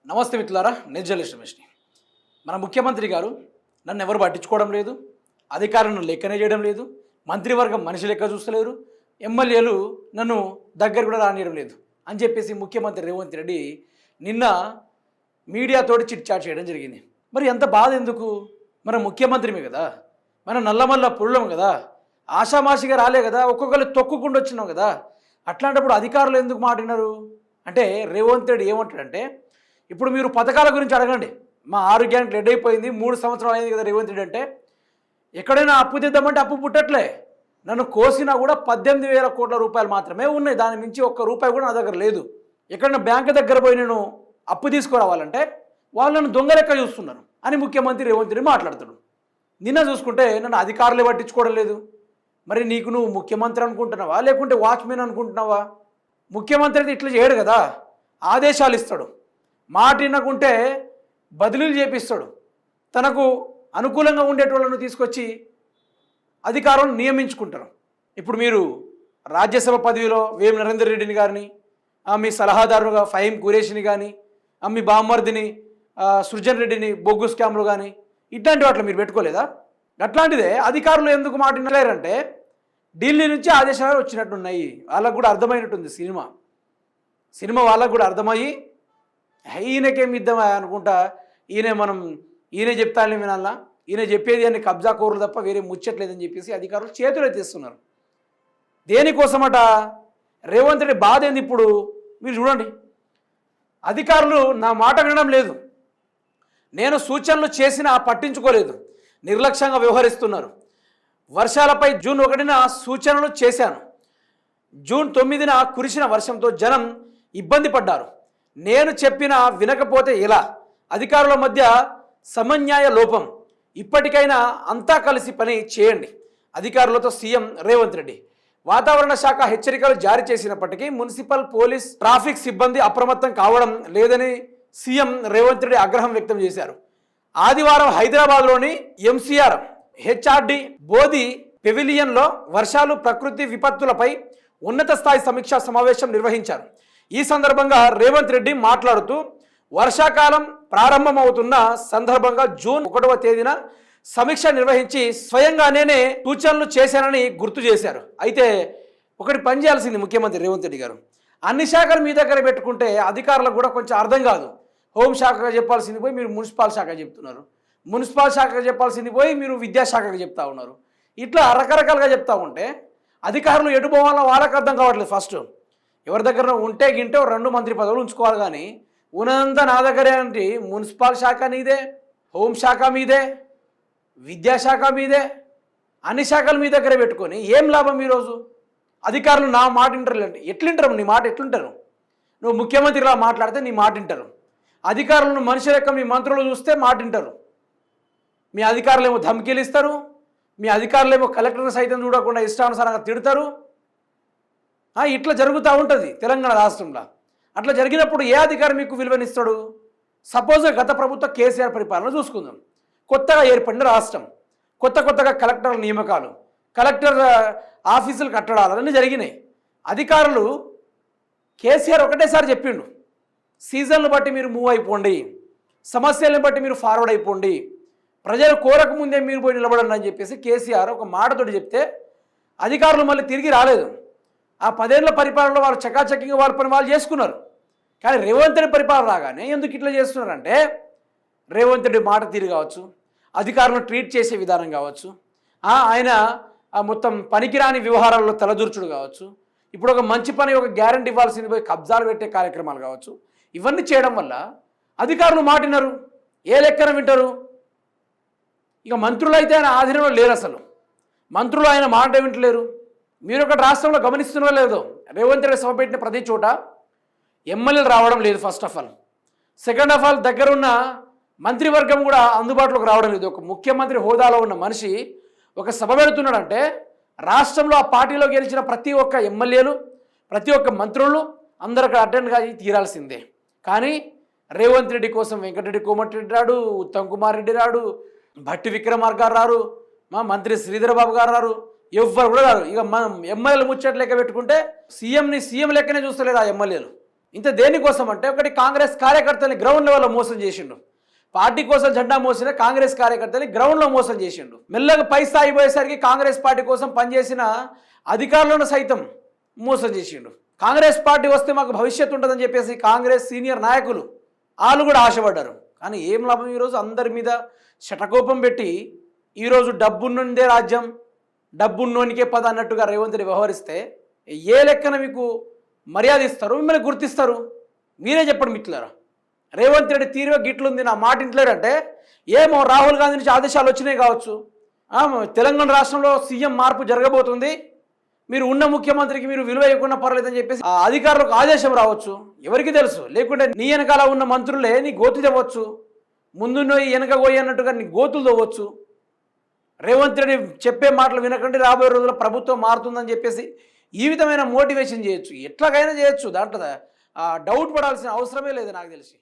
నమస్తే మిత్రులారా, నేను జర్నలిస్ట్ రమేష్ని. మన ముఖ్యమంత్రి గారు నన్ను ఎవరు పట్టించుకోవడం లేదు, అధికారులను లెక్కనే చేయడం లేదు, మంత్రివర్గం మనిషి లెక్క చూస్తలేరు, ఎమ్మెల్యేలు నన్ను దగ్గర కూడా రానియడం లేదు అని చెప్పేసి ముఖ్యమంత్రి రేవంత్ రెడ్డి నిన్న మీడియాతోటి చిట్ చాట్ చేయడం జరిగింది. మరి ఎంత బాధ ఎందుకు? మన ముఖ్యమంత్రిమే కదా, మన నల్లమల్ల పురులం కదా, ఆషామాషిగా రాలే కదా, ఒక్కొక్కరు తొక్కుకుండా వచ్చినాం కదా. అట్లాంటప్పుడు అధికారులు ఎందుకు మాటినారు అంటే రేవంత్ రెడ్డి ఏమంటాడంటే, ఇప్పుడు మీరు పథకాల గురించి అడగండి. మా ఆరోగ్యానికి రెడీ అయిపోయింది, 3 సంవత్సరాలు అయింది కదా రేవంత్ రెడ్డి అంటే, ఎక్కడైనా అప్పు తెద్దామంటే అప్పు పుట్టట్లే. నన్ను కోసినా కూడా 18,000 కోట్ల రూపాయలు మాత్రమే ఉన్నాయి, దాని మించి ఒక్క రూపాయి కూడా నా దగ్గర లేదు. ఎక్కడైనా బ్యాంకు దగ్గర పోయి నేను అప్పు తీసుకురావాలంటే వాళ్ళను దొంగ లెక్క చూస్తున్నారు అని ముఖ్యమంత్రి రేవంత్ రెడ్డి మాట్లాడుతాడు. నిన్న చూసుకుంటే నన్ను అధికారులే పట్టించుకోవడం లేదు. మరి నీకు నువ్వు ముఖ్యమంత్రి అనుకుంటున్నావా లేకుంటే వాచ్మెన్ అనుకుంటున్నావా? ముఖ్యమంత్రి అయితే ఇట్లా చేయడు కదా, ఆదేశాలు ఇస్తాడు, మాట వినకుంటే బదిలీలు చేపిస్తాడు, తనకు అనుకూలంగా ఉండేటోళ్ళను తీసుకొచ్చి అధికారులను నియమించుకుంటారు. ఇప్పుడు మీరు రాజ్యసభ పదవిలో వేం నరేందర్ రెడ్డిని గారిని, మీ సలహాదారుగా ఫహీం ఖురేషిని కానీ, మీ బామ్మర్దిని సృజన్ రెడ్డిని బొగ్గు స్కామ్లు కానీ, ఇట్లాంటి వాటిలో మీరు పెట్టుకోలేదా? అట్లాంటిదే అధికారులు ఎందుకు మాట వినలేరంటే ఢిల్లీ నుంచి ఆదేశాలు వచ్చినట్టున్నాయి. వాళ్ళకు కూడా అర్థమైనట్టుంది సినిమా వాళ్ళకు కూడా అర్థమయ్యి ఈయనకేమి ఇద్దామా అనుకుంటా, ఈయన చెప్తానే వినాలా, ఈయన చెప్పేది అన్ని కబ్జా కోరులు తప్ప వేరే ముచ్చట్లేదని చెప్పేసి అధికారులు చేతులు ఎత్తేస్తున్నారు. దేనికోసమట రేవంత్ రెడ్డి బాధ ఏంది? ఇప్పుడు మీరు చూడండి, అధికారులు నా మాట వినడం లేదు, నేను సూచనలు చేసినా పట్టించుకోలేదు, నిర్లక్ష్యంగా వ్యవహరిస్తున్నారు. వర్షాలపై జూన్ 1న సూచనలు చేశాను, జూన్ 9న కురిసిన వర్షంతో జనం ఇబ్బంది పడ్డారు, నేను చెప్పినా వినకపోతే ఎలా? అధికారుల మధ్య సమన్యాయ లోపం, ఇప్పటికైనా అంతా కలిసి పని చేయండి. అధికారులతో సీఎం రేవంత్ రెడ్డి. వాతావరణ శాఖ హెచ్చరికలు జారీ చేసినప్పటికీ మున్సిపల్, పోలీస్, ట్రాఫిక్ సిబ్బంది అప్రమత్తం కావడం లేదని సీఎం రేవంత్ రెడ్డి ఆగ్రహం వ్యక్తం చేశారు. ఆదివారం హైదరాబాద్లోని ఎంసీఆర్ హెచ్ఆర్డి బోధి పెవిలియన్లో వర్షాలు, ప్రకృతి విపత్తులపై ఉన్నత స్థాయి సమీక్షా సమావేశం నిర్వహించారు. ఈ సందర్భంగా రేవంత్ రెడ్డి మాట్లాడుతూ, వర్షాకాలం ప్రారంభమవుతున్న సందర్భంగా జూన్ 1వ తేదీన సమీక్ష నిర్వహించి స్వయంగా నేనే సూచనలు చేశానని గుర్తు చేశారు. అయితే ఒకటి పని చేయాల్సింది ముఖ్యమంత్రి రేవంత్ రెడ్డి గారు, అన్ని శాఖలు మీ దగ్గర పెట్టుకుంటే అధికారులకు కూడా కొంచెం అర్థం కాదు. హోంశాఖగా చెప్పాల్సింది పోయి మీరు మున్సిపల్ శాఖ చెప్తున్నారు, మున్సిపల్ శాఖగా చెప్పాల్సింది పోయి మీరు విద్యాశాఖగా చెప్తా ఉన్నారు. ఇట్లా రకరకాలుగా చెప్తా ఉంటే అధికారులు ఎటు పోవాలో వాళ్ళకి అర్థం కావట్లేదు. ఫస్ట్ ఎవరి దగ్గర ఉంటే గింటే 2 మంత్రి పదవులు ఉంచుకోవాలి, కానీ ఉన్నదంతా నా దగ్గరే అంటే మున్సిపల్ శాఖ నీదే, హోంశాఖ మీదే, విద్యాశాఖ మీదే, అన్ని శాఖలు మీ దగ్గర పెట్టుకొని ఏం లాభం? ఈరోజు అధికారులు నా మాట వింటారు అంటే ఎట్లుంటారు? నీ మాట ఎట్లుంటారు? నువ్వు ముఖ్యమంత్రిలా మాట్లాడితే నీ మాట వింటారు, అధికారులను మనిషి లెక్క మీ మంత్రులు చూస్తే మాట వింటారు. మీ అధికారులేమో ధమ్కీలు ఇస్తారు, మీ అధికారులేమో కలెక్టర్ని సైతం చూడకుండా ఇష్టానుసారంగా తిడతారు. ఇట్లా జరుగుతూ ఉంటుంది తెలంగాణ రాష్ట్రంలో. అట్లా జరిగినప్పుడు ఏ అధికారి మీకు విలువనిస్తాడు? సపోజ్గా గత ప్రభుత్వ కేసీఆర్ పరిపాలన చూసుకుందాం. కొత్తగా ఏర్పడిన రాష్ట్రం, కొత్తగా కలెక్టర్ల నియామకాలు, కలెక్టర్ ఆఫీసులు కట్టడాలన్నీ జరిగినాయి. అధికారులు కేసీఆర్ ఒకటేసారి చెప్పిండు, సీజన్లు బట్టి మీరు మూవ్ అయిపోండి, సమస్యలను బట్టి మీరు ఫార్వర్డ్ అయిపోండి, ప్రజలు కోరక ముందే మీరు పోయి నిలబడండి అని చెప్పేసి కేసీఆర్ ఒక మాటతోటి చెప్తే అధికారులు మళ్ళీ తిరిగి రాలేదు. ఆ 10 ఏళ్ల పరిపాలనలో వాళ్ళు చకాచక్యంగా వాళ్ళ పని వాళ్ళు చేసుకున్నారు. కానీ రేవంత్ రెడ్డి పరిపాలన రాగానే ఎందుకు ఇట్లా చేస్తున్నారంటే రేవంత్ రెడ్డి మాట తీరు కావచ్చు, అధికారులను ట్రీట్ చేసే విధానం కావచ్చు, ఆయన మొత్తం పనికిరాని వ్యవహారాల్లో తలదూర్చుడు కావచ్చు, ఇప్పుడు ఒక మంచి పని ఒక గ్యారెంటీ ఇవ్వాల్సింది పోయి కబ్జాలు పెట్టే కార్యక్రమాలు కావచ్చు, ఇవన్నీ చేయడం వల్ల అధికారులు మాటిన్నారు. ఏ లెక్కన వింటారు? ఇక మంత్రులు అయితే ఆయన ఆధీనంలో లేరు, అసలు మంత్రులు ఆయన మాట వింటలేరు. మీరు ఒకటి రాష్ట్రంలో గమనిస్తున్నారో లేదో, రేవంత్ రెడ్డి సభ పెట్టిన ప్రతి చోట ఎమ్మెల్యేలు రావడం లేదు. First of all, second of all, దగ్గరున్న మంత్రివర్గం కూడా అందుబాటులోకి రావడం లేదు. ఒక ముఖ్యమంత్రి హోదాలో ఉన్న మనిషి ఒక సభ పెడుతున్నాడంటే రాష్ట్రంలో ఆ పార్టీలో గెలిచిన ప్రతి ఒక్క ఎమ్మెల్యేలు, ప్రతి ఒక్క మంత్రులు అందరూ అక్కడ అటెండ్ కాదు తీరాల్సిందే. కానీ రేవంత్ రెడ్డి కోసం వెంకటరెడ్డి కోమటిరెడ్డి రాడు, ఉత్తమ్ కుమార్ రెడ్డి రాడు, భట్టి విక్రమార్క గారు రారు, మా మంత్రి శ్రీధర్ బాబు గారు రారు, ఎవ్వరు కూడా రారు. ఇక మనం ఎమ్మెల్యేలు ముచ్చట్లు లెక్క పెట్టుకుంటే సీఎంని సీఎం లెక్కనే చూస్తలేరు ఆ ఎమ్మెల్యేలు. ఇంత దేనికోసం అంటే ఒకటి కాంగ్రెస్ కార్యకర్తల్ని గ్రౌండ్ లెవెల్లో మోసం చేసిండు. పార్టీ కోసం జెండా మోసిన కాంగ్రెస్ కార్యకర్తల్ని గ్రౌండ్లో మోసం చేసిండు. మెల్లగా పై స్థాయి పోయేసరికి కాంగ్రెస్ పార్టీ కోసం పనిచేసిన అధికారులను సైతం మోసం చేసిండు. కాంగ్రెస్ పార్టీ వస్తే మాకు భవిష్యత్తు ఉంటుందని చెప్పేసి కాంగ్రెస్ సీనియర్ నాయకులు వాళ్ళు కూడా ఆశపడ్డారు. కానీ ఏం లాభం? ఈరోజు అందరి మీద శటకోపం పెట్టి ఈరోజు డబ్బున్నుండే రాజ్యం, డబ్బున్నోనికే పద అన్నట్టుగా రేవంత్ రెడ్డి వ్యవహరిస్తే ఏ లెక్కన మీకు మర్యాద ఇస్తారు, మిమ్మల్ని గుర్తిస్తారు? మీరే చెప్పండి మిత్రులారా. రేవంత్ రెడ్డి తీరుగా గిట్లుంది, నా మాట ఇంట్లేడంటే ఏమో రాహుల్ గాంధీ నుంచి ఆదేశాలు వచ్చినాయి కావచ్చు, తెలంగాణ రాష్ట్రంలో సీఎం మార్పు జరగబోతుంది, మీరు ఉన్న ముఖ్యమంత్రికి మీరు విలువ ఇవ్వకుండా పర్లేదని చెప్పేసి ఆ అధికారులకు ఆదేశం రావచ్చు. ఎవరికి తెలుసు? లేకుంటే నీ వెనకాల ఉన్న మంత్రులే నీ గోతు తెవ్వచ్చు, ముందున్న వెనక పోయి అన్నట్టుగా నీ గోతులు తవ్వచ్చు. రేవంత్ రెడ్డి చెప్పే మాటలు వినకండి, రాబోయే రోజుల్లో ప్రభుత్వం మారుతుందని చెప్పేసి ఈ విధమైన మోటివేషన్ చేయొచ్చు, ఎట్లాగైనా చేయొచ్చు. దాంట్లో డౌట్ పడాల్సిన అవసరమే లేదు నాకు తెలిసి.